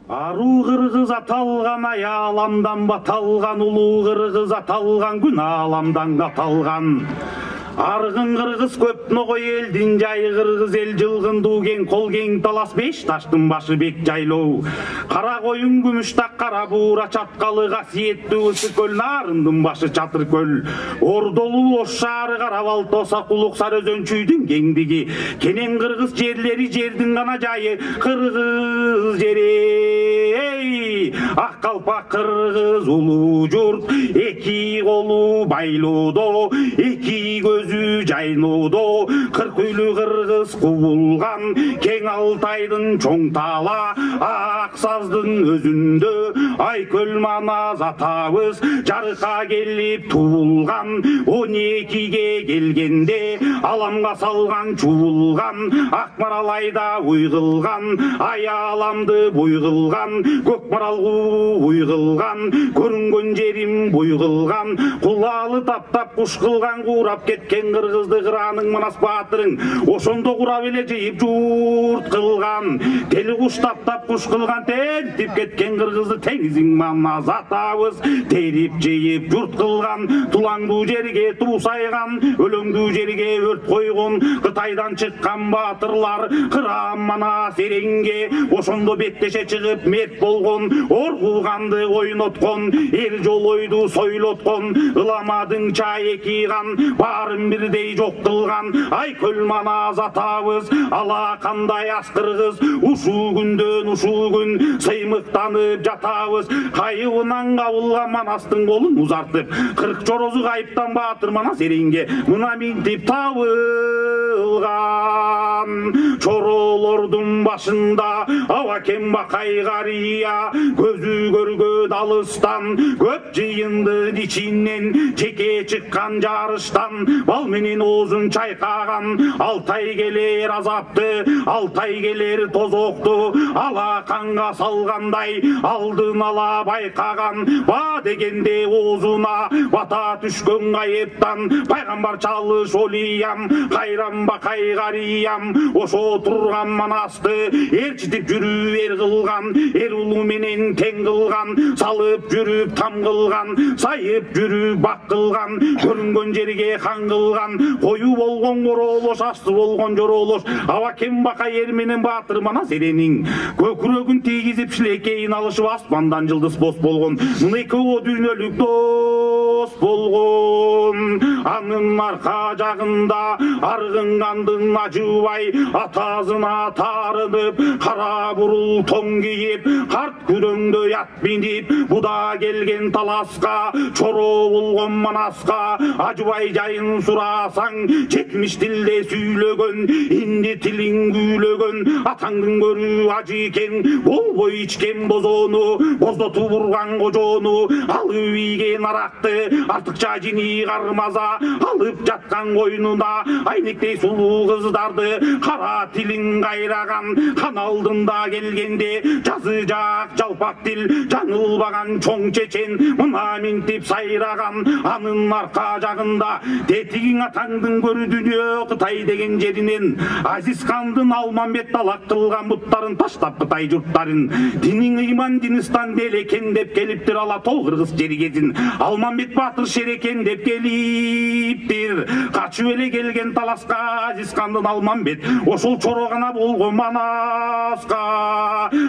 Ару кыргыз аталган, аяламдан баталган, улуу кыргыз аталган, күн аламдан каталган. Аргын кыргыз көп ной элдин жайы, кыргыз эл жылгындуу кең, кол кең талас, беш таштын башы бек жайлоо. Кара коюн күмүш так, кара буура чаткалы, касиеттүү ысык көл, нарындын башы чатыр көл. Ордолуу ош шаары, кара балто сакулук, сары өзөнчүйдүн кеңдиги. Кенен кыргыз жерлери, жердин гана жайы, кыргыз жери. Эй, ак калпак кыргыз улуу журт, эки колу байлоодо, эки көзү жайноодо. Кырк үйлүү кыргыз кубулган, кең Алтайдын чоң тала, ак саздын өзүндө Айкөл манас атабыз жарыка келип туулган. 12-ге келгенде аламга салган чуулган, Акмарал айда уйгылган, аяламды буйгылган, көк маралгу уйгылган, көрүнгөн жерим буйгылган. Кулалы таптап куш кылган, курап кеткен кыргызды кыраның манас баатырың, ошондо курап эле жыйып журт кылган. Тели куш таптап куш кылган, тентип кеткен кыргызды теңизиң манас атабыз терип жыйып журт кылган. Тулаңдуу жерге туу сайган, өлөңдүү жерге өрт койгон, Кытайдан чыккан баатырлар кырам манас эреңге, ошондо беттеше чыгып мерт болгон. Оргуганды ойноткон, эл жолойду сойлоткон, ыламадың чай эки кан, баарын бирдей жок кылган. Айкөл манас атабыз алакандай ас кыргыз, ушул күндөн ушул күн сыймыктанып жатабыз. Кайыбынан кабылга манастын колун узартып, 40 жорозу кайыптан баатыр манас эреңге мына минтип табылган. Чоролордун башында аба кем бакай карыя, көзү көргөд алыстан, көп жыйындын ичинен жеке чыккан жарыштан. Бал менен оозун чайкаган, Алтай келер азапты, Алтай келер тозокту, алаканга салгандай алдын ала байкаган. Ба дегенде оозуна бата түшкөн кайыптан, пайгамбар чалыш олиям, кайранба кайгариям. Ошо турган манасты ээрчитип жүрүп эр кылган, эр улуу менен тең кылган, салып жүрүп там кылган, сайып жүрүп бак кылган, көрүнгөн жерге хан кылган. Кою болгон королош, асты болгон жоролош, аба кем бакай эр менен баатыр манас эренин көкүрөгүн тийгизип шилекейин алышып, аспандан жылдыз бос болгон. Мына экөө дүйнөлүк дос болгон. Анын арка жагында аргынгандын ажыбай, атасына тарынып, кара бурул тоң кийип, карт күрөңдөй ат минип, буда келген таласка, чоро болгон манаска. Ажыбай жайын сурасаң, 70 тилде сүйлөгөн, инди тилин күйлөгөн. Атаңдын көрү ажы экен, болбой ичкен бозону, боздотуп урган кожону, алып ийген аракты, артыкча жини кармаза алып жаткан койнуна. Айнектей сулуу кыздарды кара тилин кайраган, хан алдында келгенде жазы жак жалпак тил, жаңылбаган чоң чечен мына минтип сайраган. Анын арка жагында тетигиң атаңдын көрү дүйнө Кытай деген жеринен, Азиз хандын Алмамбет талак кылган буттарын таштап Кытай журттарын. Диниң ыйман Динистан делекен деп келиптир, ала тол кыргыз жери кезин Алмамбет баатыр шерекен деп келиптир. Качып эле келген таласка Азиз хандын Алмамбет, ошол чоро гана болгон манаска.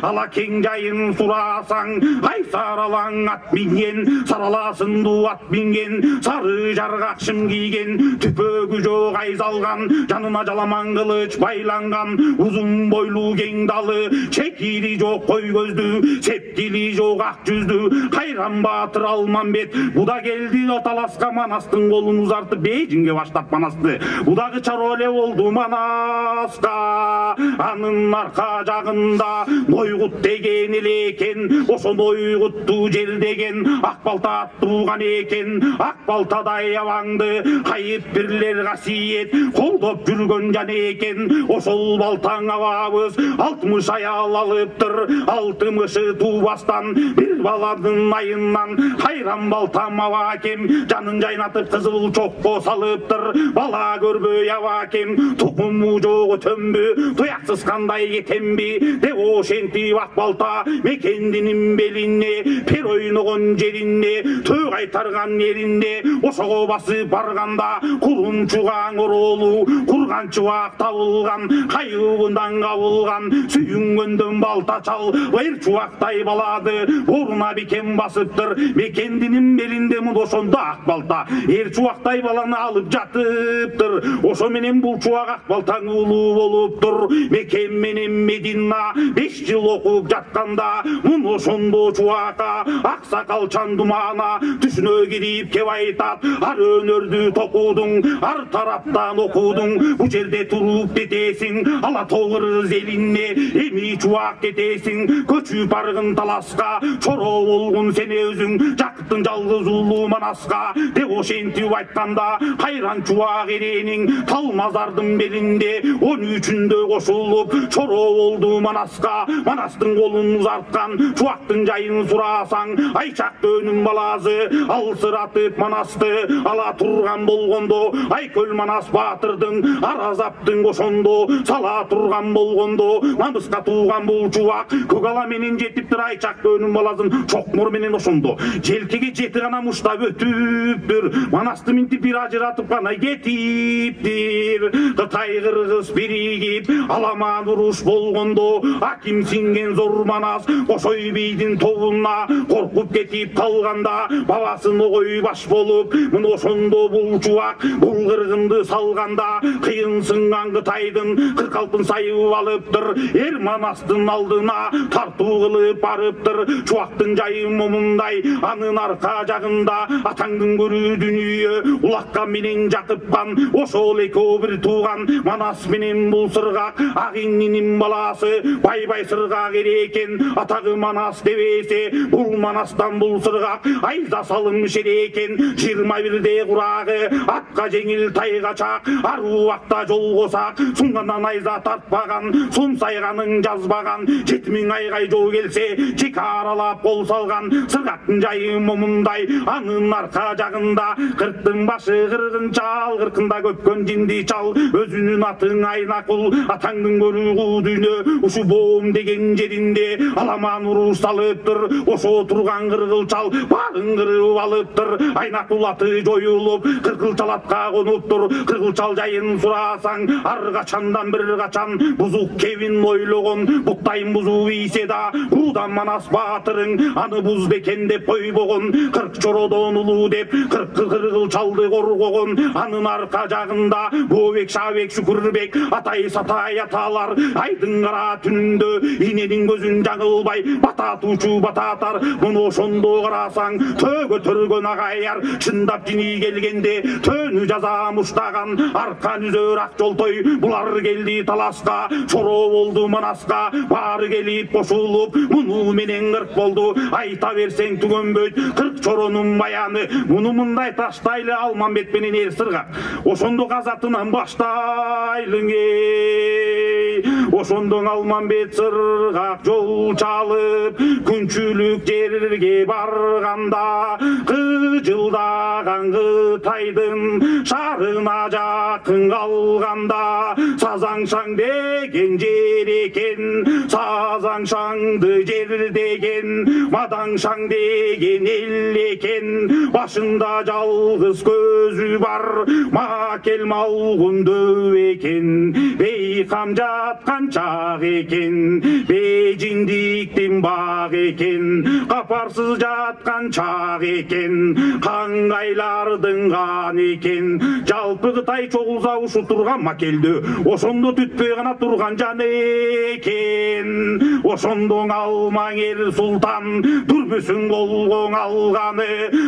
Ала кең жайын сурасаң, ай саралаң ат минген, сараласындуу ат минген, сары жаргак шым кийген, түпөгү жок айзалган, жанына жаламан кылыч байланган, узун бойлуу кең далы, чекири жок кой көздүү, септили жок ак жүздүү кайран баатыр Алмамбет. Буда келди таласка, манастын колун узартып, Бейжиңге баштап манасты. Будагы чаро эле болду манаска. Анын арка жагында Нойгут деген эле экен, ошо Нойгутту жер деген ак балта туган экен. Ак балтадай абаңды кайып бирлер касиет колдоп жүргөн жан экен. Ошол балтаң абабыз 60 аял алыптыр, 60 туубастан, бир баладын айынан кайран балтам абакем, жанын жайнатып кызыл чокко салыптыр. Бала көрбөй абакем, тукуму жогу төмбү, туяксыз кандай кетемби, деп ошентип ак балта мекендинин белине, пер ойногон жерине, төө кайтарган элине, ошого басып барганда курумчугаң ороолу, курган чубак табылган, кайыбынан кабылган, сүйүнгөндөн балта чал, ыр чубактай балады, боруна бекем басыптыр, мекендинин белинде мына ошондо ак балта, эр чубактай баланы алып жатыптыр, ошо менен бул чубак ак балтаң улуу болуптур, мекен менен Медина 5 жыл окуп жатканда, мына ошондо чубакка ак сакалчан думана түшүнө кирип кеп айтат, ар өнөрдү токудуң, ар тараптан окудуң, бу жерде туруп кетесиң, ала тогур элине, эми чубак кетесиң, көчүп баргын таласка, чоро болгун сен өзүң, жакыттың жалгыз уулу Манаска, деп ошентип айтканда, кайран чубак эренин тал мазардын белинде 13-үндө кошулуп, чоро болду Манаска, Манастын колун узарткан, чубактын жайын сурасаң, Айчак Төнүн баласы, алсыратып Манасты ала турган болгондо, Айкөл Манас баатырдын аразаптын ошондо сала турган болгондо, намыска тууган бул чубак көк ала менен жетиптир, Айчак Төнүн баласын чокмур менен ошондо желкеге жети гана муштап өтүптүр, Манасты минтип бир ажыратып гана кетиптир. Кытай кыргыз биригип аламан уруш болгондо, аким синген зор Манас Кошой бийдин тобуна коркуп кетип калганда, бабасын огой баш болуп, мына ошондо бул чубак бул кыргынды салганда, кыйын сынган Кытайдын 46-ын сайып алыптыр, эр Манастын алдына тартуу кылып барыптыр. Чубактын жайы момундай, анын арка жагында атаңдын көрүү дүнүйө, улакка менен жакыпкан, ошол экөө бир тууган, Манас менен бул сыргак агининин баласы, бай сыргак эрекен, атагы Манас дебесе, бул Манастан бул сыргак айза салым шерекен, 21-де курагы, атка жеңил тайга чак, аруу акта жолгосак, сунгандан айза тартпаган, сум сайганын жазбаган, 7000 айгай жол келсе, чек аралап кол салган, сыргактын жайы момундай, анын арка жагында, 40-тын башы кыргын чал, 40-да көпкөн жинди чал, өзүнүн атын Айнакул, атаңдын көрүү дүйнө, ушу боом деген жеринде, аламан уруш салыптыр, ошо турган кыргылчал, барын кырып алыптыр, Айнакул аты жоюлуп, кыргылчал атка конуптур, кыргылчал жайын сурасаң, ар качандан бир качан, бузук кебин ойлогон, буктайын бузуу ийсе да, буудан Манас баатырың, аны буз бекен деп койбогон, 40 чородон улуу деп, 40 кыргылчалды коргогон, анын арка жагында, Бообек, Шабек, Шүкүрбек, атай сатай аталар, айдын кара түнүндө, иненин көзүн жаңылбай, бататуучу бататар, муну ошондо карасаң, төө көтөргөн агаяр, чындап жини келгенде, төнү жаза муштаган, аркан үзөр ак жолтой, булар келди таласка, чоро болду Манаска, баары келип кошулуп, муну менен 40 болду, айта берсең түгөнбөйт, 40 чоронун баяны, муну мындай таштайлы Алмамбет менен эр сыргак, ошондо казатынан баштайлың эй, ошондо Алмамбет сыргак жол чалып, күнчүлүк жерге барганда, кыжылдаган Кытайдын шарына жакын калганда, Сазаңшаң деген жер экен, Сазаңшаңды жер деген, Мадаңшаң деген эл экен, башында жалгыз көзү бар, макел малгунду экен, бейкам жаткан чак экен, бежиндиктин баг экен, капарсыз жаткан чак экен, каңгайлардын кан экен, жалпы Кытай чогулса ушу турган макелдөө, ошондо түтпөй гана турган жан экен, ошондо алмаң эр султан, түрбүсүн колгоң алганы,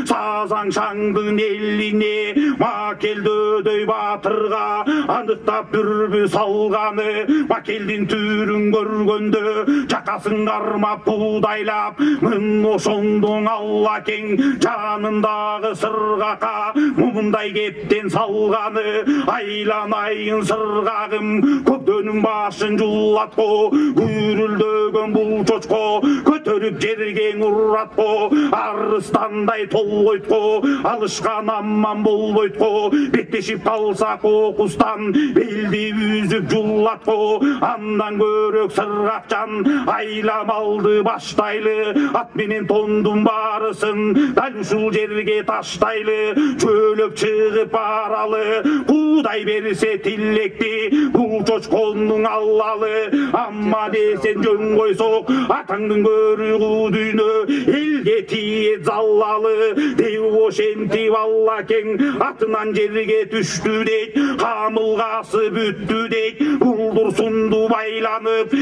Сазаңшаңдын элине, макелдөөдөй баатырга, андыктап дүрбү салганы, макелдин түрүн көргөндө, жакасын кармап буудайлап, мын ошондо алла кең, жанындагы сыргака, мумундай кептен салганы, айланайын сыргагым, көктөнүн башын жулатко, күрүлдөгөн бул чочко, көтөрүп көрүп жерге уратко, арыстандай толбойтко, алышкан амман болбойтко, беттешип калсак окустан, белди үзүп жуллатко, андан көрөк сыргакчан, айламалды баштайлы, ат менен тондун баарысын, дал ушул жерге таштайлы, чөөлөп чыгып баралы, Кудай берсе тилекти, бул чочконун аллалы, амма десен жөн койсок, атаңдын көрүгү дүйнө, элге тиет заллалы, деп ошентип аллакең атынан жерге түштү дейт, камылгасы бүттү дейт, булдурсунду байланып,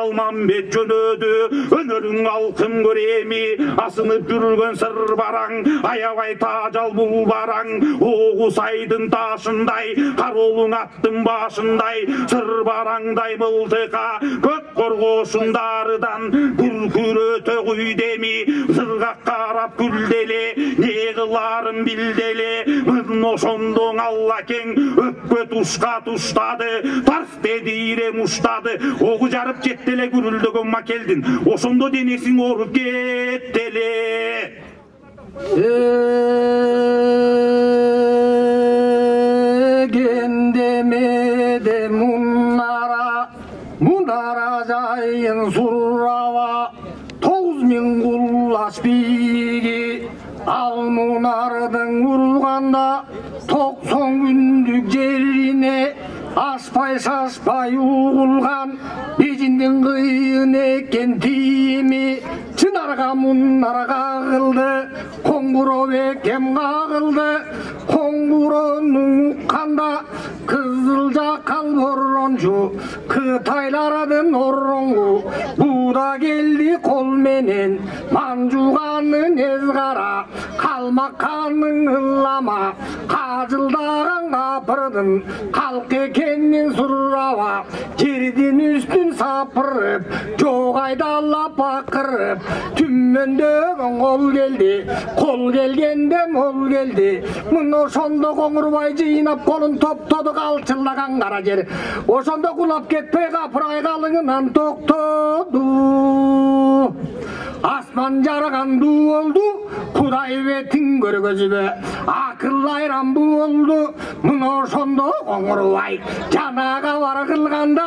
Алмамбет жөнөдү, өнөрүң алкым көреми, асынып жүргөн сыр бараң, аябай тажал бул бараң, Оғыз айдын ташындай, каролуң аттын башындай, сыр бараңдай мылтыка, көк коргошундарыдан, бүркүрөтө күйдеми, сыргак карап күлделе, не кыларын билделе, мын ошондоң аллакең, өпкө тушка туштады, тарс дедире муштады, огу жарып жеттеле күрүлдөгөн макелдин, ошондо денесиң ооруп кеттеле. Gendemede munara jayın surrava, 9000 kullaş bigi, al munardın vurganda, 90 gündük жерine, aspay saspay uğulgan, bejindin kıyın eken timi, çınarga munara kağıldı, konguro bekem kağıldı, konguronun ukkanda, kızılca kalboroncu, kıtaylaradın orrongu, bu da geldi kol menen, mancuganın ezgara, kalmakanın ıllama, kacıldagan kapırdın, kalk ekennin surrava, жерден üstün sapırıp, joğaydalap bakırıp, tümmöndөгөн kol gelgende mol geldi, mın ошондо Коңурбай жыйнап колун топтоду калчылдаган кара жер, ошондо кулап кетпей капырай калыңынан токтоду. Асман жарган дуу болду, Кудай бетин көргөзүбө, акыл айран буу болду, мына ошондо Коңурбай жанага бар кылганда,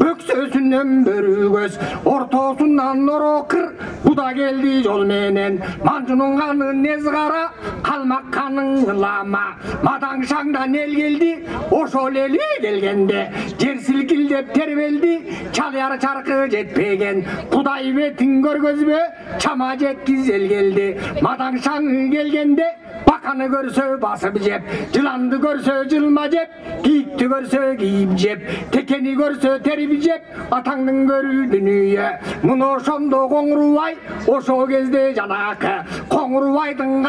өксөсүнөн бөрүгөз, ортосунан орокыр, Куда келди жол менен, манжунун канын незгара, калмак канын ылама, мадаңшаңдан эл келди, ошол эли келгенде, жер силкилдеп тербелди, чалыяр чаркы жетпеген, Кудай бетин көргөзбө, чама жеткизел келди, мадаңшаң келгенде, баканы көрсө басып жеп, жыланды көрсө жылма жеп, кийикти көрсө кийип жеп, текени көрсө терип жеп, атаңдын көрүү дүнүйө, мына ошондо Коңурбай, ошол кезде жанакы, Коңурбайдын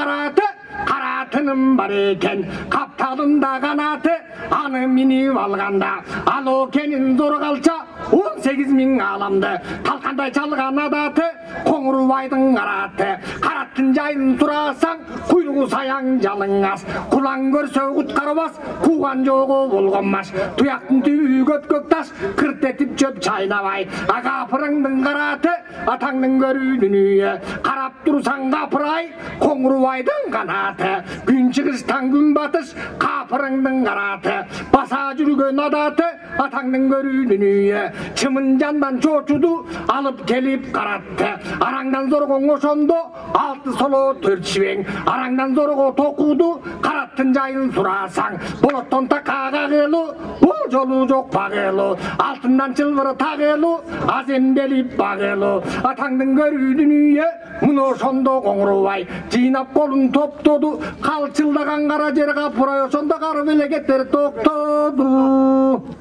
каратыным бар экен, капталында канаты, аны минип алганда, ал окенин зор калча, 18.000 аламды, талкандай чалган адаты, Коңурбайдын караттын жайын сурасаң, куйругу саяң жалыңас, кулаң көрсө куткарбас, кууган жогу болгонмаш, туяктын түбү көткөк таш, кырт этип чөп чайнабай, капырыңдын караты, атаңдын көрүү дүнүйө, карап турсаң капырай, Коңурбайдын канаты, күн чыгыштан күн батыш, капырыңдын караты, баса жүргөн адаты, атаңдын көрүү дүнүйө, чымын жандан чочуду, алып келип каратты, араңдан зоргоң ошондо, 6 соло 4 чибең, араңдан зорго токуду, караттын жайын сурасаң, болоттон такага келу, бул жолу жок багелу, алтындан чылбыр тагелу, аземделип багелу, атаңдын көрүү дүнүйө, мына ошондо Коңурбай жыйнап колун топтоду, калчылдаган кара жер капырай, ошондо кары белекеттер токтоду.